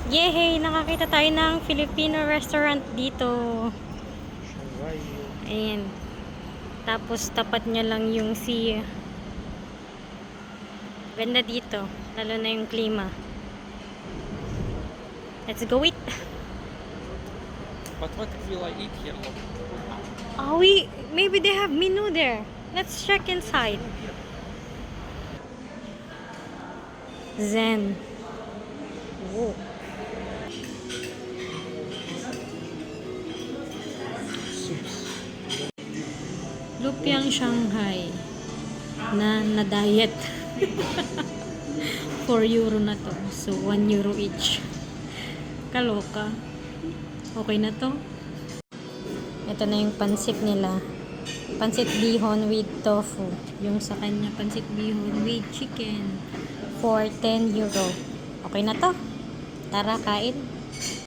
Yehey! Nakakita tayo ng Filipino restaurant dito. Ayan. Tapos tapat niya lang yung sea. Ganda dito. Lalo na yung klima. Let's go eat! But what will I eat here? Oh, maybe they have menu there. Let's check inside. Zen. Oh. Lupiang Shanghai na diet. 4 euro na to. So 1 euro each. Kaloka. Okay na to. Ito na yung pansit nila. Pansit bihon with tofu. Yung sa kanya pansit bihon with chicken for 10 euro. Okay na to. Tara, kain.